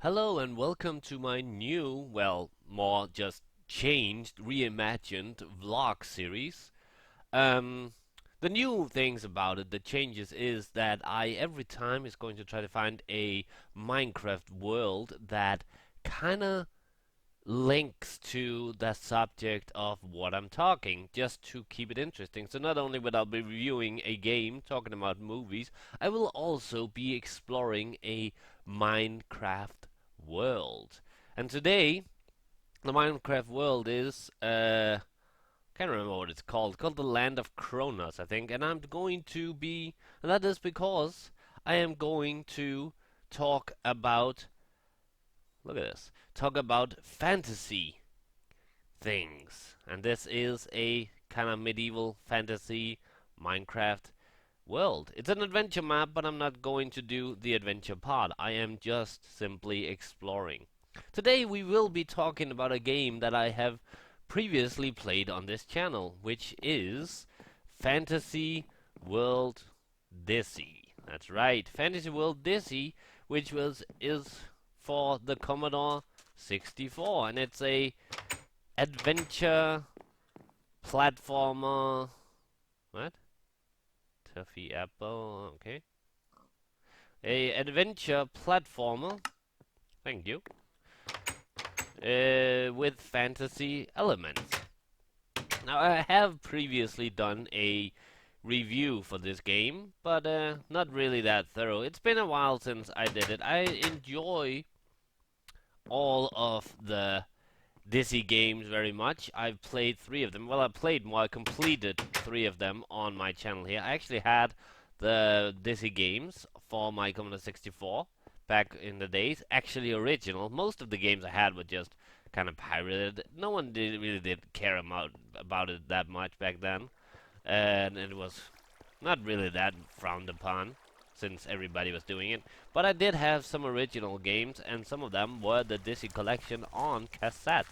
Hello and welcome to my new, well, more just changed, reimagined vlog series. Um, the new things about it, the changes is that I every time is going to try to find a Minecraft world that kinda links to the subject of what I'm talking, just to keep it interesting. So not only will I be reviewing a game, talking about movies, I will also be exploring a Minecraft world. And today, the Minecraft world is can't remember what it's called. It's called the Land of Kronos, I think. And I'm going to be, and that is because I am going to talk about. Look at this. Talk about fantasy things. And this is a kind of medieval fantasy Minecraft world. It's an adventure map, but I'm not going to do the adventure part. I am just simply exploring. Today we will be talking about a game that I have previously played on this channel, which is Fantasy World Dizzy. That's right, Fantasy World Dizzy, which is for the Commodore 64, and it's a adventure platformer. What? Toffee apple. Okay. A adventure platformer. Thank you. With fantasy elements. Now I have previously done a review for this game, but not really that thorough. It's been a while since I did it. I enjoy all of the Dizzy games very much. I've played three of them. Well, I played more. I completed three of them on my channel here. I actually had the Dizzy games for my Commodore 64 back in the days. Actually, original. Most of the games I had were just kind of pirated. No one really did care about it that much back then, and it was not really that frowned upon since everybody was doing it. But I did have some original games, and some of them were the Dizzy collection on cassette.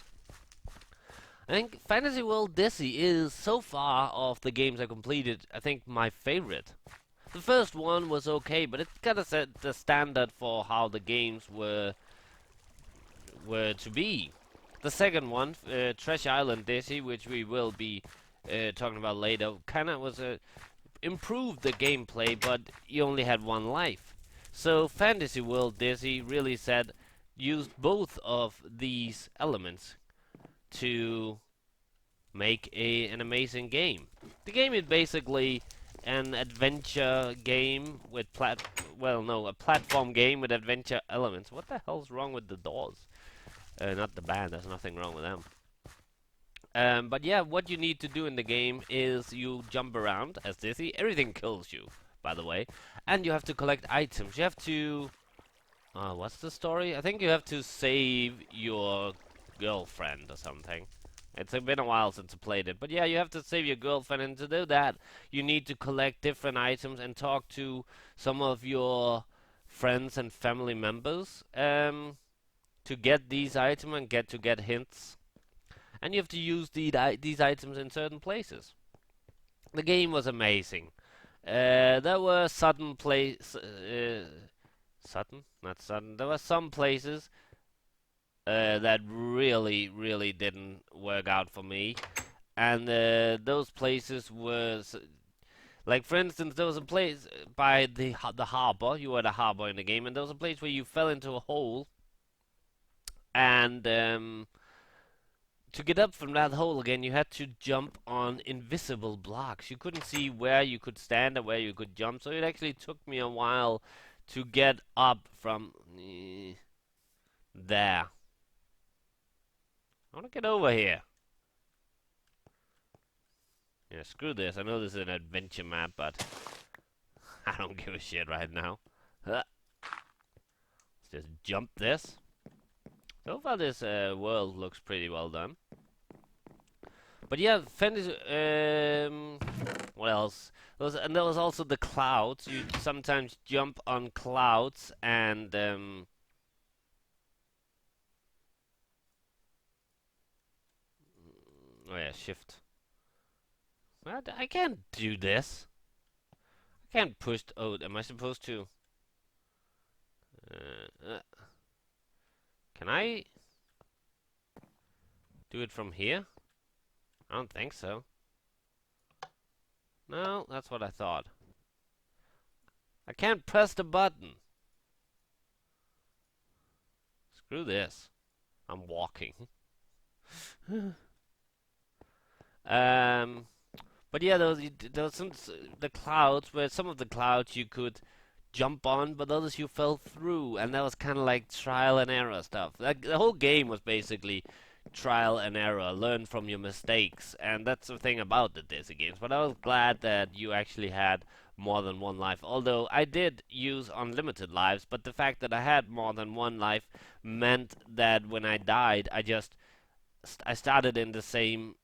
I think Fantasy World Dizzy is, so far of the games I completed, I think my favorite. The first one was okay, but it kind of set the standard for how the games were to be. The second one, Treasure Island Dizzy, which we will be talking about later, kind of was improved the gameplay, but you only had one life. So Fantasy World Dizzy really said used both of these elements to make an amazing game. The game is basically an adventure game with a platform game with adventure elements. What the hell's wrong with the doors? Not the band. There's nothing wrong with them. But yeah, what you need to do in the game is you jump around as Dizzy. Everything kills you, by the way, and you have to collect items. You have to. What's the story? I think you have to save your girlfriend or something. It's been a while since I played it. But yeah, you have to save your girlfriend, and to do that, you need to collect different items and talk to some of your friends and family members to get these items and get hints. And you have to use these items in certain places. The game was amazing. There were sudden place, sudden, not sudden. There were some places that really didn't work out for me. And those places was like, for instance, there was a place by the harbor. You were the harbor in the game, and there was a place where you fell into a hole, and to get up from that hole again, you had to jump on invisible blocks. You couldn't see where you could stand or where you could jump, so it actually took me a while to get up from there. I want to get over here. Yeah, screw this. I know this is an adventure map, but I don't give a shit right now. Let's just jump this. So far, this world looks pretty well done. But yeah, fantasy. What else? And there was also the clouds. You sometimes jump on clouds and oh yeah, shift. What? I can't do this. I can't push. Oh, am I supposed to? Uh, uh, Can I do it from here? I don't think so. No, that's what I thought. I can't press the button. Screw this. I'm walking. um, but yeah, there was some the clouds where some of the clouds you could jump on, but others you fell through, and that was kind of like trial and error stuff. Like the whole game was basically trial and error, learn from your mistakes, and that's the thing about the Disney games. But I was glad that you actually had more than one life. Although I did use unlimited lives, but the fact that I had more than one life meant that when I died, I started in the same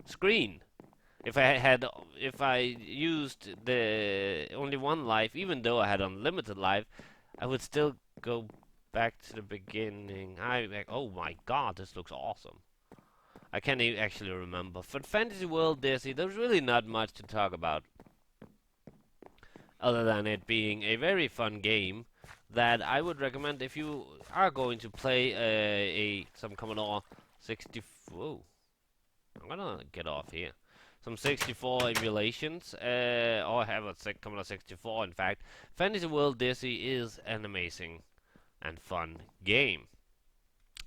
screen. If I used the only one life, even though I had unlimited life, I would still go back to the beginning. Oh my god, this looks awesome. I can't actually remember. For Fantasy World Disney, there's really not much to talk about, other than it being a very fun game that I would recommend if you are going to play some Commodore 64. Whoa, I'm gonna get off here. Some 64 emulations, or I have a Commodore 64. In fact, Fantasy World Disney is an amazing and fun game.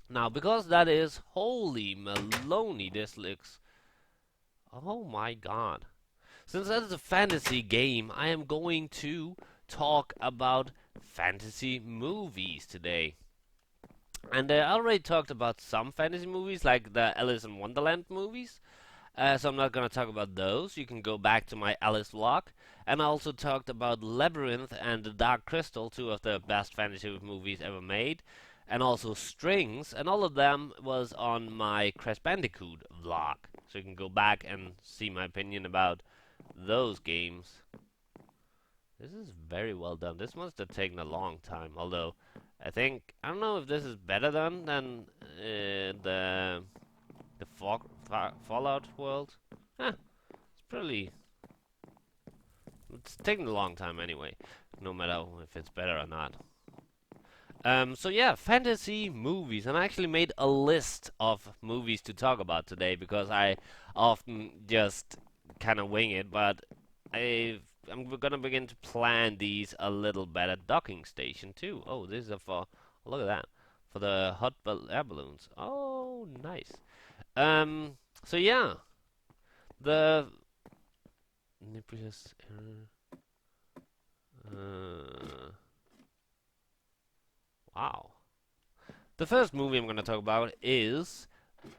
Now, because that is holy maloney, this looks. Oh my god! Since that is a fantasy game, I am going to talk about fantasy movies today. And I already talked about some fantasy movies, like the Alice in Wonderland movies. So I'm not going to talk about those. You can go back to my Alice vlog. And I also talked about Labyrinth and The Dark Crystal, two of the best fantasy movies ever made. And also Strings, and all of them was on my Crash Bandicoot vlog. So you can go back and see my opinion about those games. This is very well done. This must have taken a long time, although I don't know if this is better done than the Fallout world. Huh, it's taking a long time anyway, no matter if it's better or not. So yeah, fantasy movies, and I actually made a list of movies to talk about today because I often just kind of wing it, but I'm gonna begin to plan these a little better. Docking station too. Oh, this is for look at that, for the air balloons. Oh, nice. So yeah, the Nebulas. Wow. The first movie I'm going to talk about is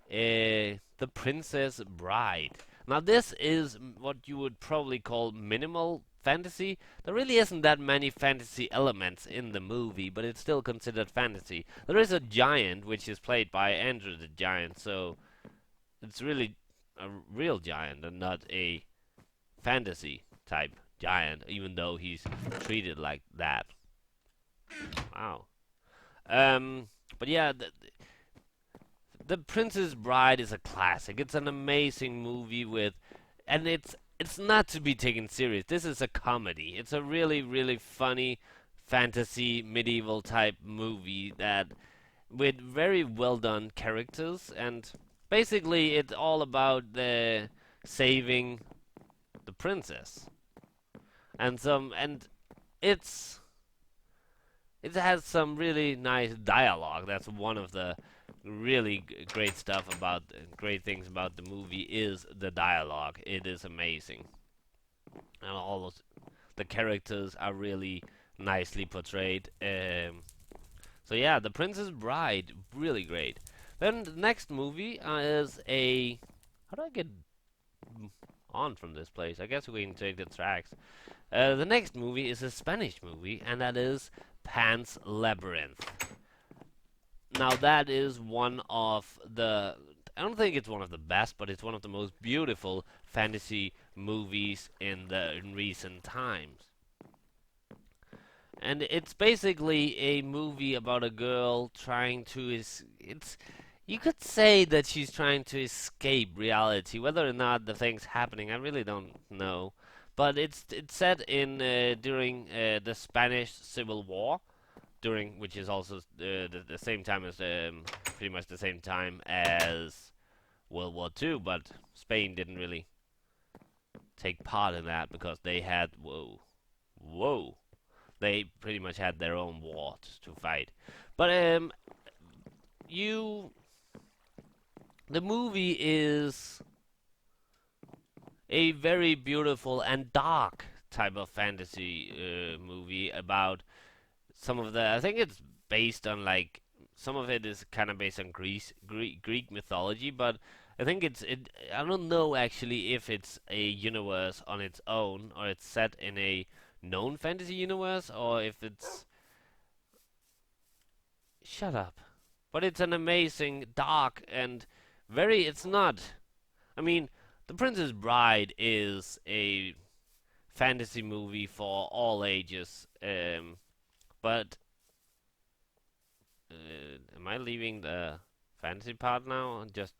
The Princess Bride. Now, this is what you would probably call minimal fantasy. There really isn't that many fantasy elements in the movie, but it's still considered fantasy. There is a giant, which is played by Andrew the Giant, so it's really a real giant and not a fantasy type giant, even though he's treated like that. Wow. But yeah, the Princess Bride is a classic. It's an amazing movie and it's not to be taken serious. This is a comedy. It's a really really funny fantasy medieval type movie that with very well done characters, and basically it's all about the saving the princess and it's it has some really nice dialogue. That's one of the really great things about the movie is the dialogue. It is amazing, and all the characters are really nicely portrayed. So yeah, The Princess Bride, really great. Then the next movie is a. How do I get on from this place? I guess we can take the tracks. The next movie is a Spanish movie, and that is Pan's Labyrinth. Now that is one of the. I don't think it's one of the best, but it's one of the most beautiful fantasy movies in recent times. And it's basically a movie about a girl trying to it's you could say that she's trying to escape reality. Whether or not the thing's happening, I really don't know. But it's set in during the Spanish Civil War, during, which is also the same time as pretty much the same time as World War II, but Spain didn't really take part in that because they had whoa, they pretty much had their own wars to fight. But you, the movie is a very beautiful and dark type of fantasy movie about some of the. I think it's based on like some of it is kind of based on Greek mythology, but I think it. I don't know actually if it's a universe on its own or it's set in a known fantasy universe or if it's. Shut up. But it's an amazing, dark, and very. It's not. I mean, The Princess Bride is a fantasy movie for all ages. But am I leaving the fantasy part now and just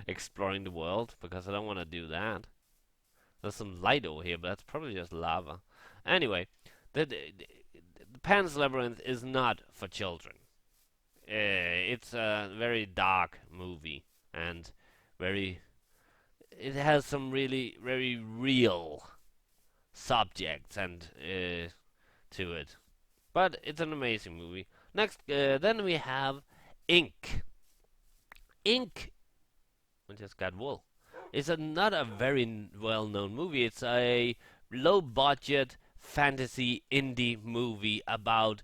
exploring the world? Because I don't want to do that. There's some light over here, but that's probably just lava. Anyway, the Pan's Labyrinth is not for children. It's a very dark movie and very. It has some really very real subjects and to it. But it's an amazing movie. Next, then we have Ink. Ink, I just got wool. It's not a very well-known movie. It's a low-budget fantasy indie movie about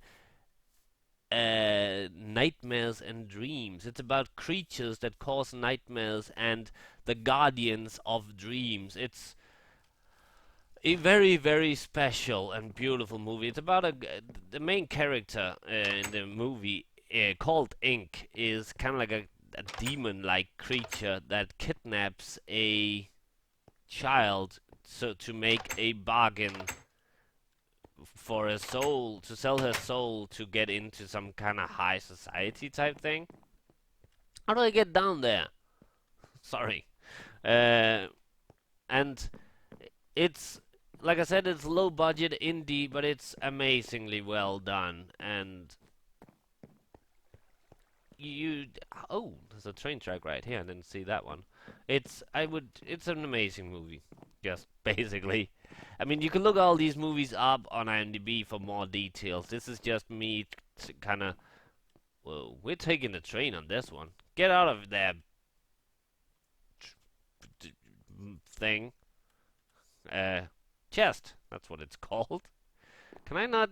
nightmares and dreams. It's about creatures that cause nightmares and the guardians of dreams. It's a very, very special and beautiful movie. It's about the main character in the movie called Ink is kind of like a demon-like creature that kidnaps a child so to make a bargain for a soul, to sell her soul to get into some kind of high society type thing. How do I get down there? Sorry. And it's like I said, it's low budget indie, but it's amazingly well done. And you, oh, there's a train track right here. I didn't see that one. It's an amazing movie. Just basically, I mean, you can look all these movies up on IMDb for more details. This is just me kind of. Whoa, we're taking the train on this one. Get out of there, thing. Uh, chest. That's what it's called. Can I not?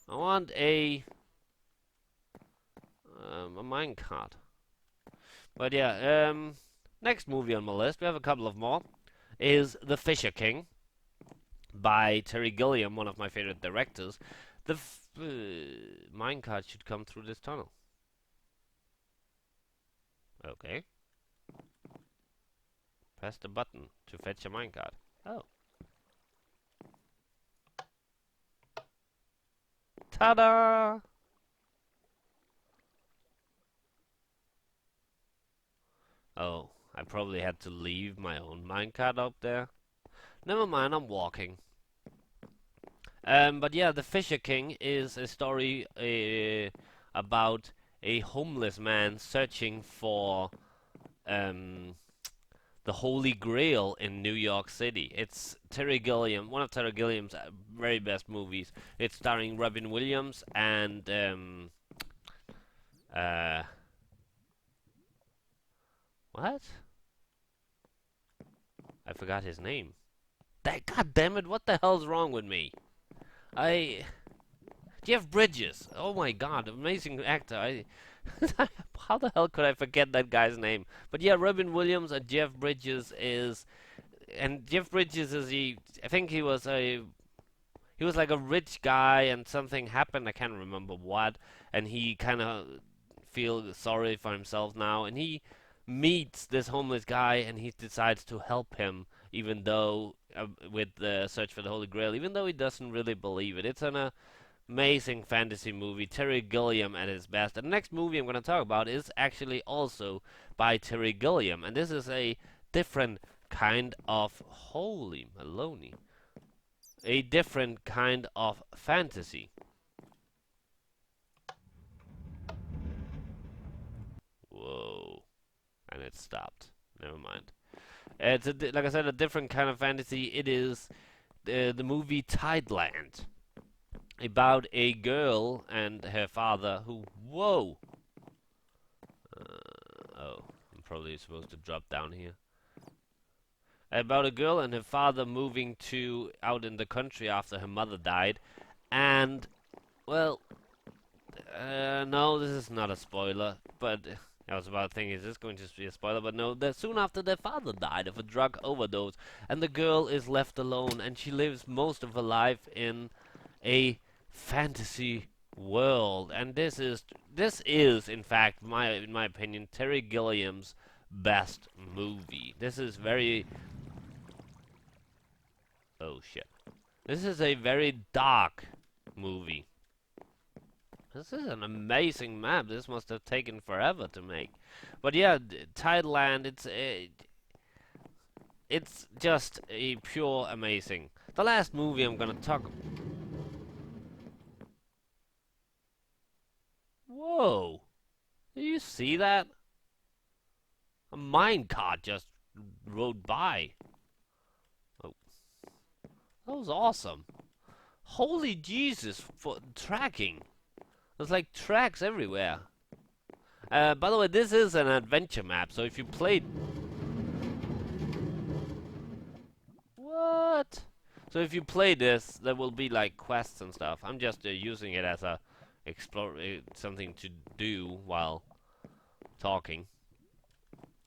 I want a minecart. But yeah, next movie on my list, we have a couple of more, is The Fisher King by Terry Gilliam, one of my favorite directors. The minecart should come through this tunnel. Okay. Press the button to fetch a minecart. Oh. Ta-da! Oh, I probably had to leave my own minecart up there. Never mind, I'm walking. But yeah, The Fisher King is a story about a homeless man searching for the Holy Grail in New York City. It's Terry Gilliam, one of Terry Gilliam's very best movies. It's starring Robin Williams and what? I forgot his name. God damn it! What the hell's wrong with me? Jeff Bridges. Oh my God, amazing actor. How the hell could I forget that guy's name? But yeah, Robin Williams and Jeff Bridges and Jeff Bridges I think he was like a rich guy and something happened. I can't remember what, and he kind of feels sorry for himself now, and he meets this homeless guy and he decides to help him, even though with the search for the Holy Grail, even though he doesn't really believe it. It's an amazing fantasy movie. Terry Gilliam at his best. And the next movie I'm going to talk about is actually also by Terry Gilliam, and this is a different kind of holy Maloney. A different kind of fantasy. it stopped. Never mind. It's like I said, a different kind of fantasy. It is the movie Tideland, about a girl and her father who. Whoa! Oh, I'm probably supposed to drop down here. About a girl and her father moving to out in the country after her mother died, and well, no, this is not a spoiler, but I was about to think, is this going to be a spoiler? But no, that soon after their father died of a drug overdose, and the girl is left alone, and she lives most of her life in a fantasy world. And this is in fact, in my opinion, Terry Gilliam's best movie. This is very oh shit. This is a very dark movie. This is an amazing map. This must have taken forever to make. But yeah, Tideland, it's just a pure amazing. The last movie I'm gonna talk. Whoa! Did you see that? A minecart just rode by. Oh, that was awesome. Holy Jesus for tracking. There's like tracks everywhere. By the way, this is an adventure map, so if you played... What? So if you play this, there will be like quests and stuff. I'm just using it as a something to do while talking.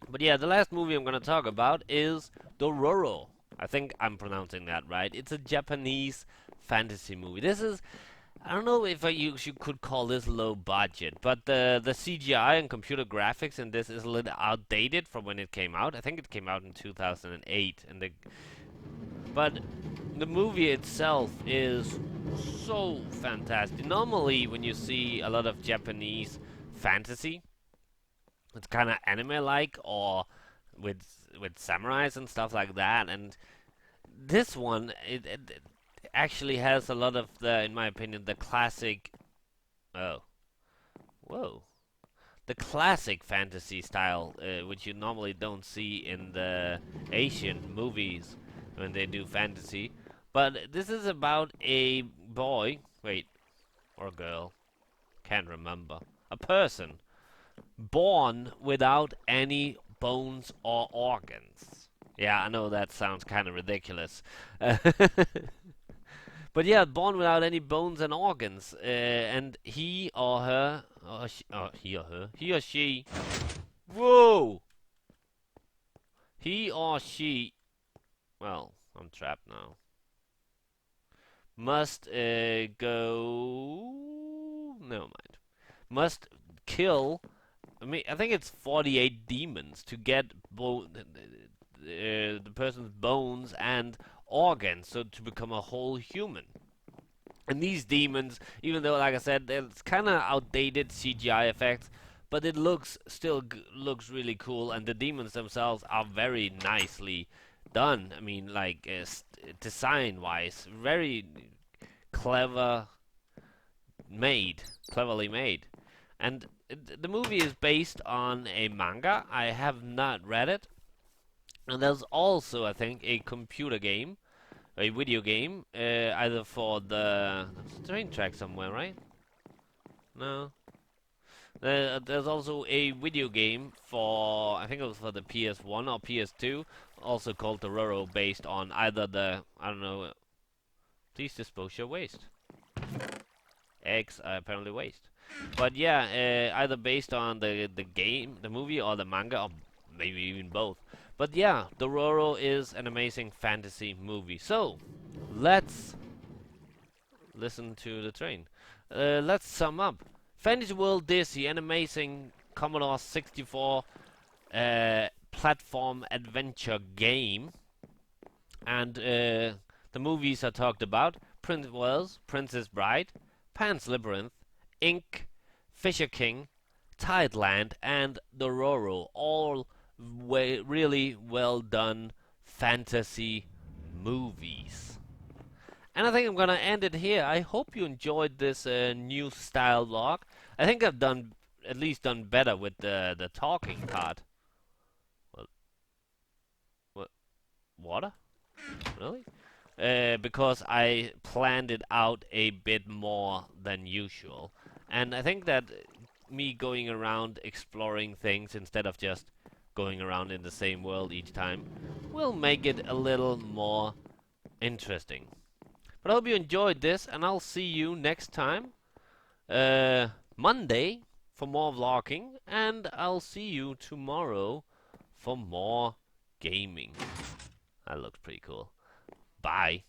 But yeah, the last movie I'm gonna talk about is Dororo. I think I'm pronouncing that right. It's a Japanese fantasy movie. This is... I don't know if you could call this low budget, but the CGI and computer graphics in this is a little outdated from when it came out. I think it came out in 2008, but the movie itself is so fantastic. Normally, when you see a lot of Japanese fantasy, it's kind of anime-like or with samurais and stuff like that, and this one it actually has a lot of the, in my opinion, the classic. Oh, whoa, the classic fantasy style, which you normally don't see in the Asian movies when they do fantasy. But this is about a boy, wait, or girl, can't remember, a person born without any bones or organs. Yeah, I know that sounds kind of ridiculous. But yeah, born without any bones and organs, and he or her, he or she, whoa, he or she, well, I'm trapped now, must never mind, must kill, I think it's 48 demons to get the person's bones and organs, so to become a whole human. And these demons, even though, like I said, it's kind of outdated CGI effects, but it still looks really cool, and the demons themselves are very nicely done. I mean, like design-wise, very cleverly made. And the movie is based on a manga. I have not read it. And there's also, I think, a computer game, a video game, either for the train track somewhere, right? No. There's also a video game for, I think it was for the PS1 or PS2, also called Dororo, based on either the, I don't know, please dispose your waste. Eggs are apparently waste. But yeah, either based on the game, the movie, or the manga, or maybe even both. But yeah, Dororo is an amazing fantasy movie. So, let's listen to the train. Let's sum up. Fantasy World Disney, an amazing Commodore 64 platform adventure game. And the movies I talked about, Princess Bride, Pan's Labyrinth, Ink, Fisher King, Tideland, and Dororo, all really well done fantasy movies. And I think I'm gonna end it here. I hope you enjoyed this new style vlog. I think I've at least done better with the talking part. water. Really? Because I planned it out a bit more than usual. And I think that me going around exploring things instead of just going around in the same world each time will make it a little more interesting. But I hope you enjoyed this, and I'll see you next time, Monday, for more vlogging, and I'll see you tomorrow for more gaming. That looks pretty cool. Bye.